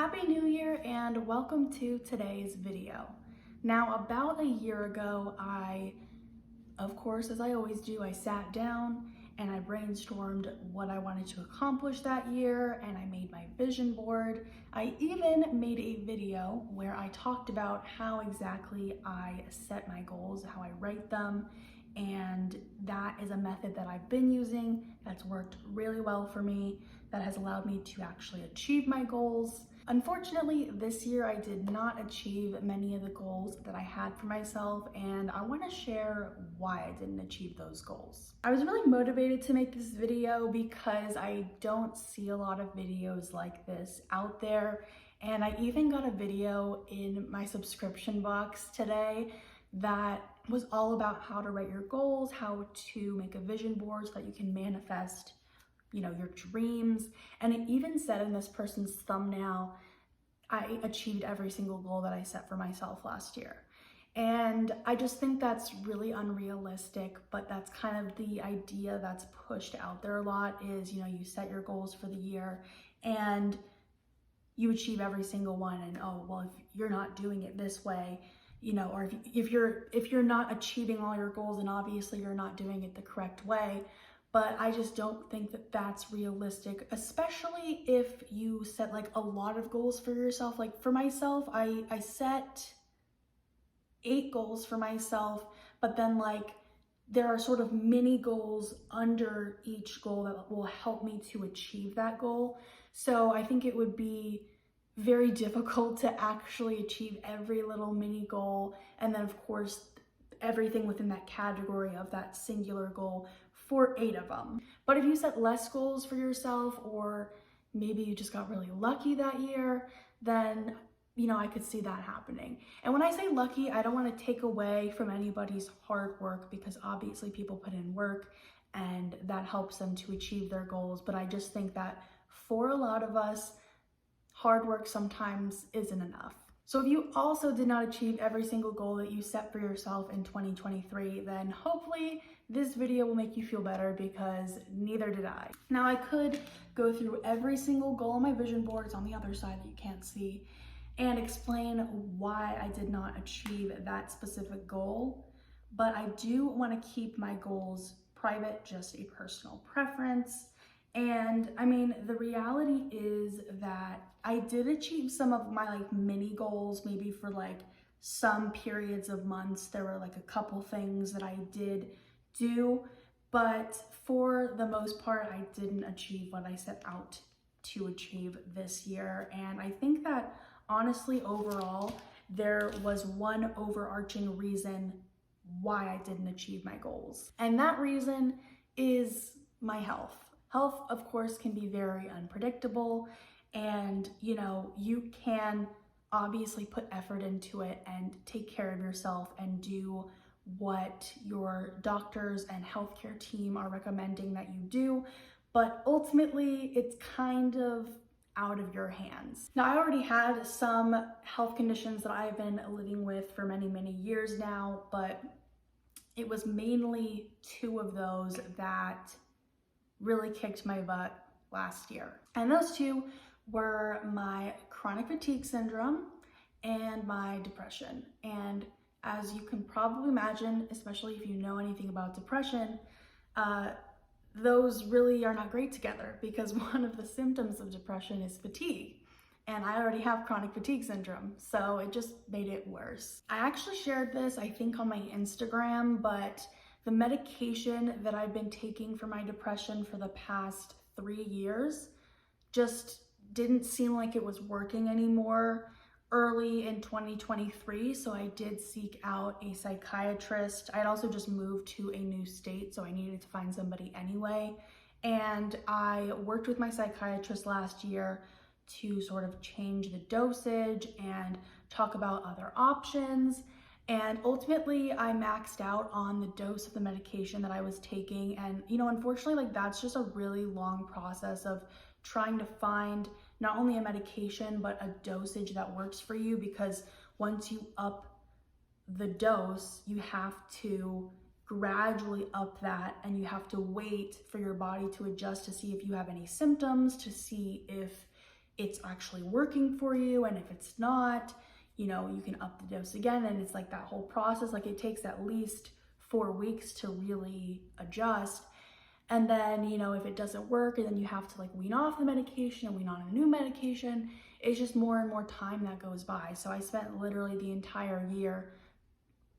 Happy New Year and welcome to today's video. Now, about a year ago, of course, as I always do, I sat down and I brainstormed what I wanted to accomplish that year, and I made my vision board. I even made a video where I talked about how exactly I set my goals, how I write them, and that is a method that I've been using that's worked really well for me, that has allowed me to actually achieve my goals. Unfortunately, this year I did not achieve many of the goals that I had for myself, and I want to share why I didn't achieve those goals. I was really motivated to make this video because I don't see a lot of videos like this out there, and I even got a video in my subscription box today that was all about how to write your goals, how to make a vision board so that you can manifest your dreams. And it even said in this person's thumbnail, I achieved every single goal that I set for myself last year. And I just think that's really unrealistic, but that's kind of the idea that's pushed out there a lot is, you set your goals for the year and you achieve every single one, and oh, well, if you're not doing it this way, or if you're not achieving all your goals, then obviously you're not doing it the correct way. But I just don't think that that's realistic, especially if you set like a lot of goals for yourself. Like for myself, I set 8 goals for myself, but then like there are sort of mini goals under each goal that will help me to achieve that goal. So I think it would be very difficult to actually achieve every little mini goal. And then of course, everything within that category of that singular goal for 8 of them. But if you set less goals for yourself, or maybe you just got really lucky that year, then I could see that happening. And when I say lucky, I don't want to take away from anybody's hard work, because obviously people put in work and that helps them to achieve their goals. But I just think that for a lot of us, hard work sometimes isn't enough. So if you also did not achieve every single goal that you set for yourself in 2023, then hopefully this video will make you feel better, because neither did I. Now I could go through every single goal on my vision board, it's on the other side that you can't see, and explain why I did not achieve that specific goal. But I do want to keep my goals private, just a personal preference. And I mean, the reality is that I did achieve some of my mini goals, maybe for some periods of months. There were a couple things that I did do, but for the most part, I didn't achieve what I set out to achieve this year. And I think that honestly, overall, there was one overarching reason why I didn't achieve my goals. And that reason is my health. Health, of course, can be very unpredictable, and you can obviously put effort into it and take care of yourself and do what your doctors and healthcare team are recommending that you do, but ultimately it's kind of out of your hands. Now, I already had some health conditions that I've been living with for many, many years now, but it was mainly 2 of those that really kicked my butt last year. And those 2 were my chronic fatigue syndrome and my depression. And as you can probably imagine, especially if you know anything about depression, those really are not great together, because one of the symptoms of depression is fatigue. And I already have chronic fatigue syndrome, so it just made it worse. I actually shared this, I think, on my Instagram, but the medication that I've been taking for my depression for the past 3 years just didn't seem like it was working anymore early in 2023. So I did seek out a psychiatrist. I had also just moved to a new state, so I needed to find somebody anyway. And I worked with my psychiatrist last year to sort of change the dosage and talk about other options. And ultimately, I maxed out on the dose of the medication that I was taking. And, unfortunately, that's just a really long process of trying to find not only a medication, but a dosage that works for you, because once you up the dose, you have to gradually up that, and you have to wait for your body to adjust to see if you have any symptoms, to see if it's actually working for you. And if it's not, you know, you can up the dose again. And it's like that whole process, like it takes at least 4 weeks to really adjust. And then, you know, if it doesn't work, and then you have to like wean off the medication and wean on a new medication, it's just more and more time that goes by. So I spent literally the entire year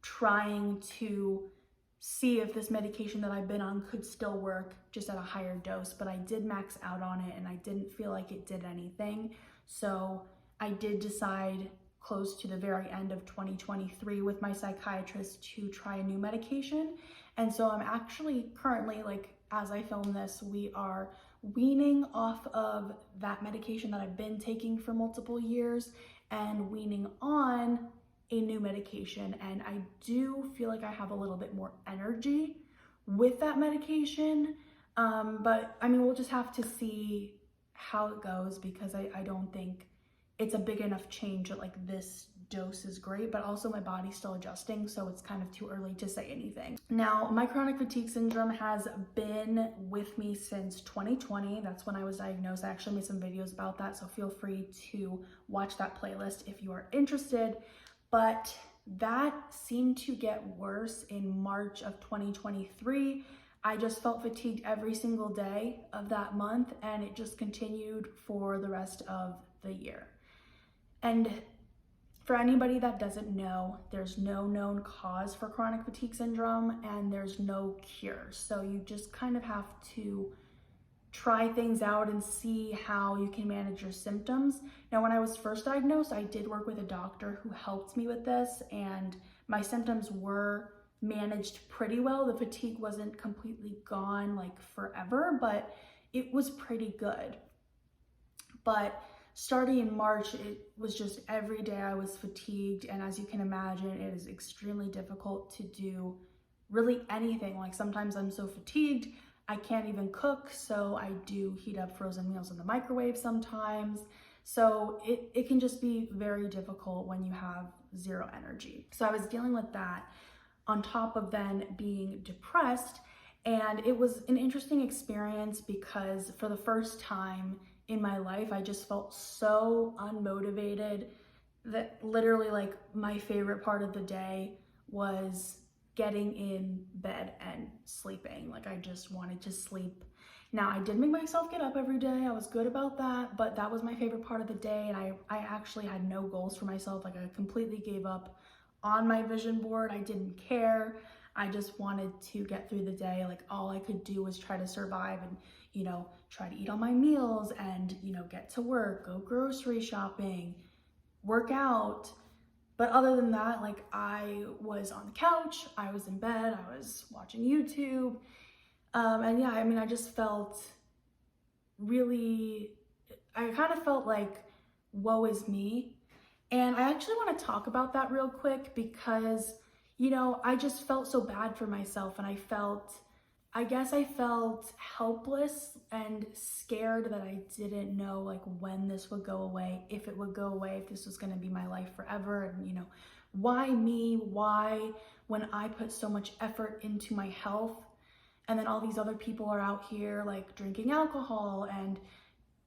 trying to see if this medication that I've been on could still work, just at a higher dose, but I did max out on it and I didn't feel like it did anything. So I did decide close to the very end of 2023 with my psychiatrist to try a new medication. And so I'm actually currently, like, as I film this, we are weaning off of that medication that I've been taking for multiple years and weaning on a new medication. And I do feel like I have a little bit more energy with that medication. But I mean, we'll just have to see how it goes, because I don't think it's a big enough change that like this dose is great, but also my body's still adjusting, so it's kind of too early to say anything. Now, my chronic fatigue syndrome has been with me since 2020. That's when I was diagnosed. I actually made some videos about that, so feel free to watch that playlist if you are interested. But that seemed to get worse in March of 2023. I just felt fatigued every single day of that month, and it just continued for the rest of the year. And for anybody that doesn't know, there's no known cause for chronic fatigue syndrome and there's no cure. So you just kind of have to try things out and see how you can manage your symptoms. Now, when I was first diagnosed, I did work with a doctor who helped me with this, and my symptoms were managed pretty well. The fatigue wasn't completely gone like forever, but it was pretty good. But starting in March, it was just every day I was fatigued. And as you can imagine, it is extremely difficult to do really anything. Like sometimes I'm so fatigued, I can't even cook. So I do heat up frozen meals in the microwave sometimes. So it can just be very difficult when you have zero energy. So I was dealing with that on top of then being depressed. And it was an interesting experience because for the first time in my life, I just felt so unmotivated that literally like my favorite part of the day was getting in bed and sleeping. Like I just wanted to sleep. Now I did make myself get up every day. I was good about that, but that was my favorite part of the day. And I actually had no goals for myself. Like I completely gave up on my vision board. I didn't care. I just wanted to get through the day. Like all I could do was try to survive and, you know, try to eat all my meals and, you know, get to work, go grocery shopping, work out. But other than that, like I was on the couch, I was in bed, I was watching YouTube. And yeah, I mean, I just felt really, I kind of felt like, woe is me. And I actually want to talk about that real quick because, you know, I just felt so bad for myself, and I guess I felt helpless and scared that I didn't know like when this would go away, if it would go away, if this was going to be my life forever. And, you know, why me? Why, when I put so much effort into my health, and then all these other people are out here like drinking alcohol and,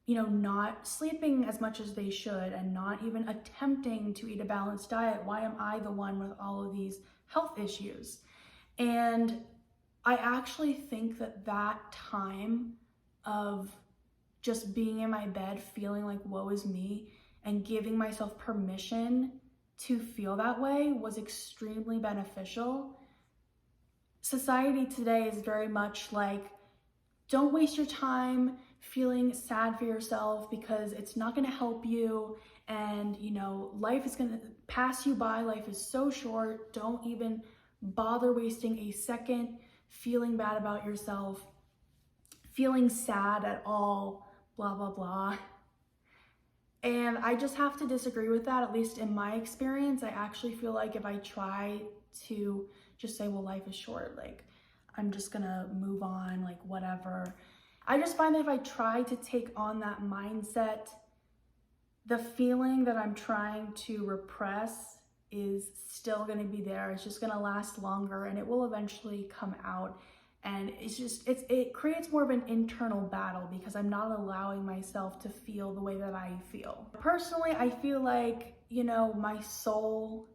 you know, not sleeping as much as they should and not even attempting to eat a balanced diet. Why am I the one with all of these health issues? And I actually think that that time of just being in my bed feeling like woe is me and giving myself permission to feel that way was extremely beneficial. Society today is very much like, don't waste your time feeling sad for yourself because it's not going to help you, and you know, life is going to pass you by. Life is so short. Don't even bother wasting a second feeling bad about yourself, feeling sad at all, blah blah blah. And I just have to disagree with that. At least in my experience, I actually feel like if I try to just say, well, life is short, like I'm just gonna move on, like whatever, I just find that if I try to take on that mindset, the feeling that I'm trying to repress is still going to be there. It's just going to last longer, and it will eventually come out. And it creates more of an internal battle because I'm not allowing myself to feel the way that I feel. Personally, I feel like, you know, my soul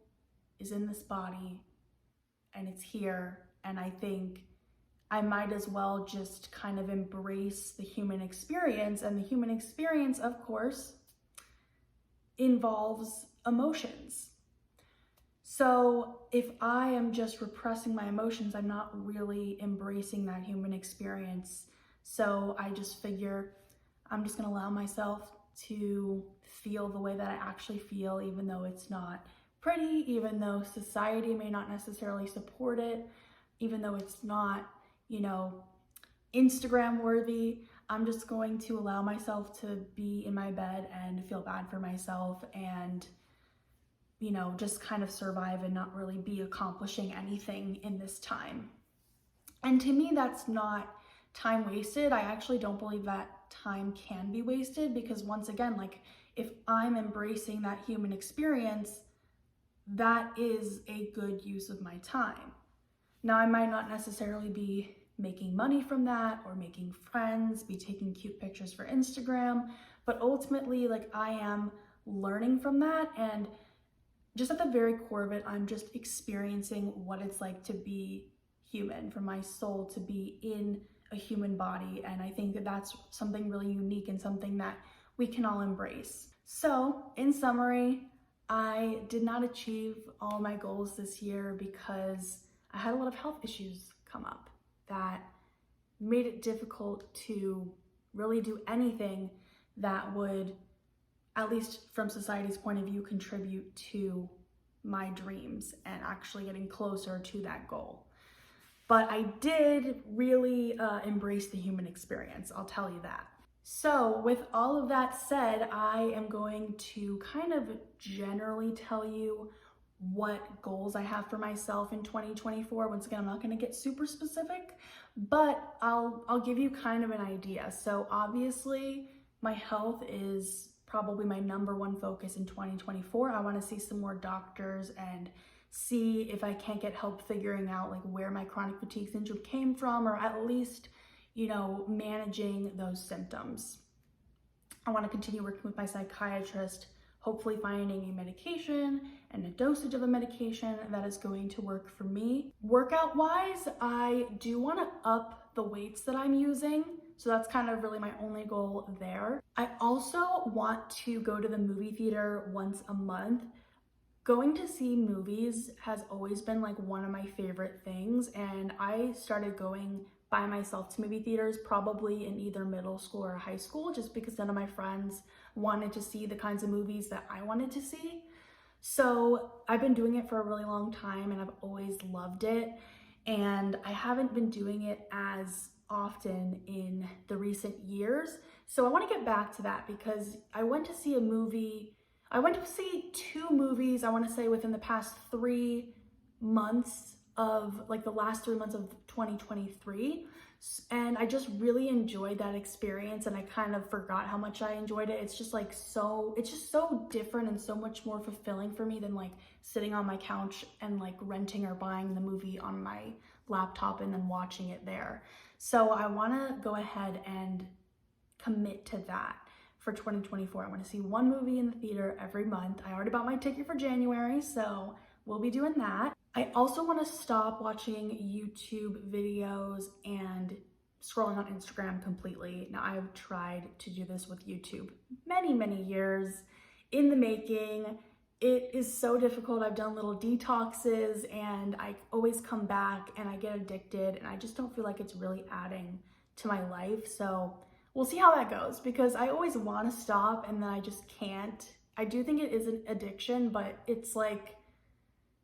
is in this body and it's here. And I think I might as well just kind of embrace the human experience. And the human experience, of course, involves emotions. So if I am just repressing my emotions, I'm not really embracing that human experience. So I just figure I'm just gonna allow myself to feel the way that I actually feel, even though it's not pretty, even though society may not necessarily support it, even though it's not, you know, Instagram worthy. I'm just going to allow myself to be in my bed and feel bad for myself and, you know, just kind of survive and not really be accomplishing anything in this time. And to me, that's not time wasted. I actually don't believe that time can be wasted because once again, like if I'm embracing that human experience, that is a good use of my time. Now, I might not necessarily be making money from that or making friends, be taking cute pictures for Instagram, but ultimately, like I am learning from that. And just at the very core of it, I'm just experiencing what it's like to be human, for my soul to be in a human body. And I think that that's something really unique and something that we can all embrace. So in summary, I did not achieve all my goals this year because I had a lot of health issues come up that made it difficult to really do anything that would, at least from society's point of view, contribute to my dreams and actually getting closer to that goal. But I did really embrace the human experience, I'll tell you that. So with all of that said, I am going to kind of generally tell you what goals I have for myself in 2024. Once again, I'm not going to get super specific, but I'll give you kind of an idea. So obviously, my health is probably my number one focus in 2024. I want to see some more doctors and see if I can't get help figuring out like where my chronic fatigue syndrome came from, or at least, you know, managing those symptoms. I want to continue working with my psychiatrist, hopefully finding a medication and a dosage of a medication that is going to work for me. Workout wise, I do want to up the weights that I'm using. So that's kind of really my only goal there. I also want to go to the movie theater once a month. Going to see movies has always been like one of my favorite things, and I started going by myself to movie theaters probably in either middle school or high school, just because none of my friends wanted to see the kinds of movies that I wanted to see. So I've been doing it for a really long time and I've always loved it, and I haven't been doing it as often in the recent years. So I want to get back to that because I went to see two movies, I want to say within the past 3 months of like the last 3 months of 2023. And I just really enjoyed that experience, and I kind of forgot how much I enjoyed it. It's just so different and so much more fulfilling for me than like sitting on my couch and like renting or buying the movie on my laptop and then watching it there. So I want to go ahead and commit to that. For 2024, I want to see one movie in the theater every month. I already bought my ticket for January, so we'll be doing that. I also want to stop watching YouTube videos and scrolling on Instagram completely. Now, I've tried to do this with YouTube many years in the making. It is so difficult. I've done little detoxes and I always come back and I get addicted, and I just don't feel like it's really adding to my life. So we'll see how that goes, because I always want to stop and then I just can't. I do think it is an addiction, but it's like,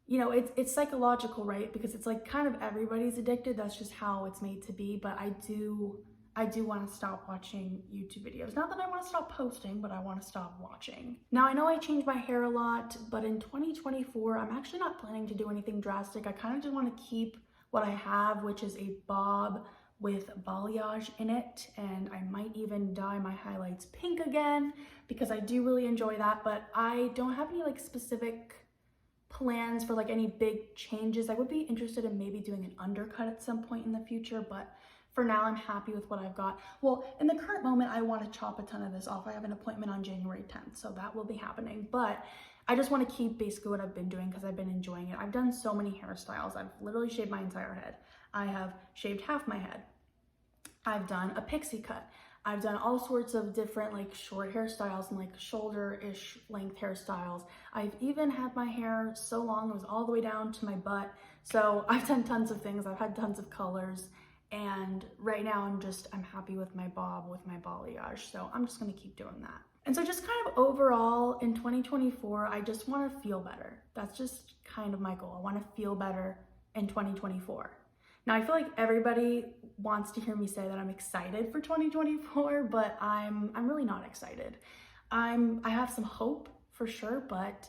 you know, it's psychological, right? Because it's like kind of everybody's addicted. That's just how it's made to be. But I do want to stop watching YouTube videos. Not that I want to stop posting, but I want to stop watching. Now, I know I changed my hair a lot, but in 2024, I'm actually not planning to do anything drastic. I kind of just want to keep what I have, which is a bob with balayage in it, and I might even dye my highlights pink again because I do really enjoy that, but I don't have any like specific plans for like any big changes. I would be interested in maybe doing an undercut at some point in the future, but for now I'm happy with what I've got. Well, in the current moment, I want to chop a ton of this off. I have an appointment on January 10th, so that will be happening, but I just want to keep basically what I've been doing because I've been enjoying it. I've done so many hairstyles. I've literally shaved my entire head. I have shaved half my head. I've done a pixie cut. I've done all sorts of different like short hairstyles and like shoulder-ish length hairstyles. I've even had my hair so long it was all the way down to my butt. So I've done tons of things. I've had tons of colors. And right now I'm happy with my bob, with my balayage. So I'm just gonna keep doing that. And so just kind of overall in 2024, I just wanna feel better. That's just kind of my goal. I wanna feel better in 2024. Now I feel like everybody wants to hear me say that I'm excited for 2024, but I'm really not excited. I have some hope for sure, but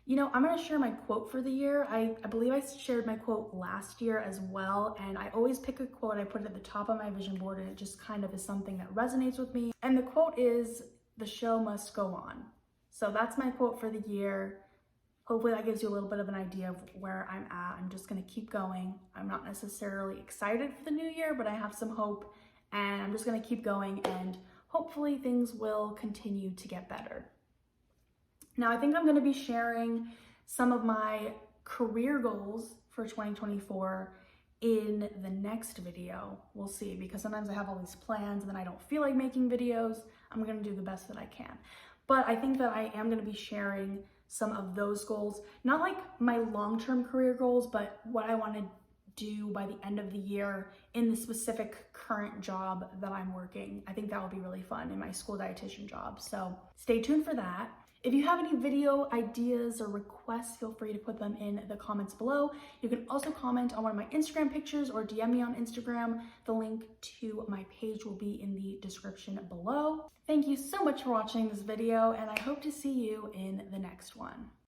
you know, I'm gonna share my quote for the year. I believe I shared my quote last year as well, and I always pick a quote, I put it at the top of my vision board, and it just kind of is something that resonates with me. And the quote is, "The show must go on." So that's my quote for the year. Hopefully that gives you a little bit of an idea of where I'm at. I'm just gonna keep going. I'm not necessarily excited for the new year, but I have some hope, and I'm just gonna keep going, and hopefully things will continue to get better. Now, I think I'm gonna be sharing some of my career goals for 2024 in the next video. We'll see, because sometimes I have all these plans and then I don't feel like making videos. I'm gonna do the best that I can. But I think that I am gonna be sharing some of those goals, not like my long-term career goals, but what I wanna do by the end of the year in the specific current job that I'm working. I think that will be really fun in my school dietitian job. So stay tuned for that. If you have any video ideas or requests, feel free to put them in the comments below. You can also comment on one of my Instagram pictures or DM me on Instagram. The link to my page will be in the description below. Thank you so much for watching this video, and I hope to see you in the next one.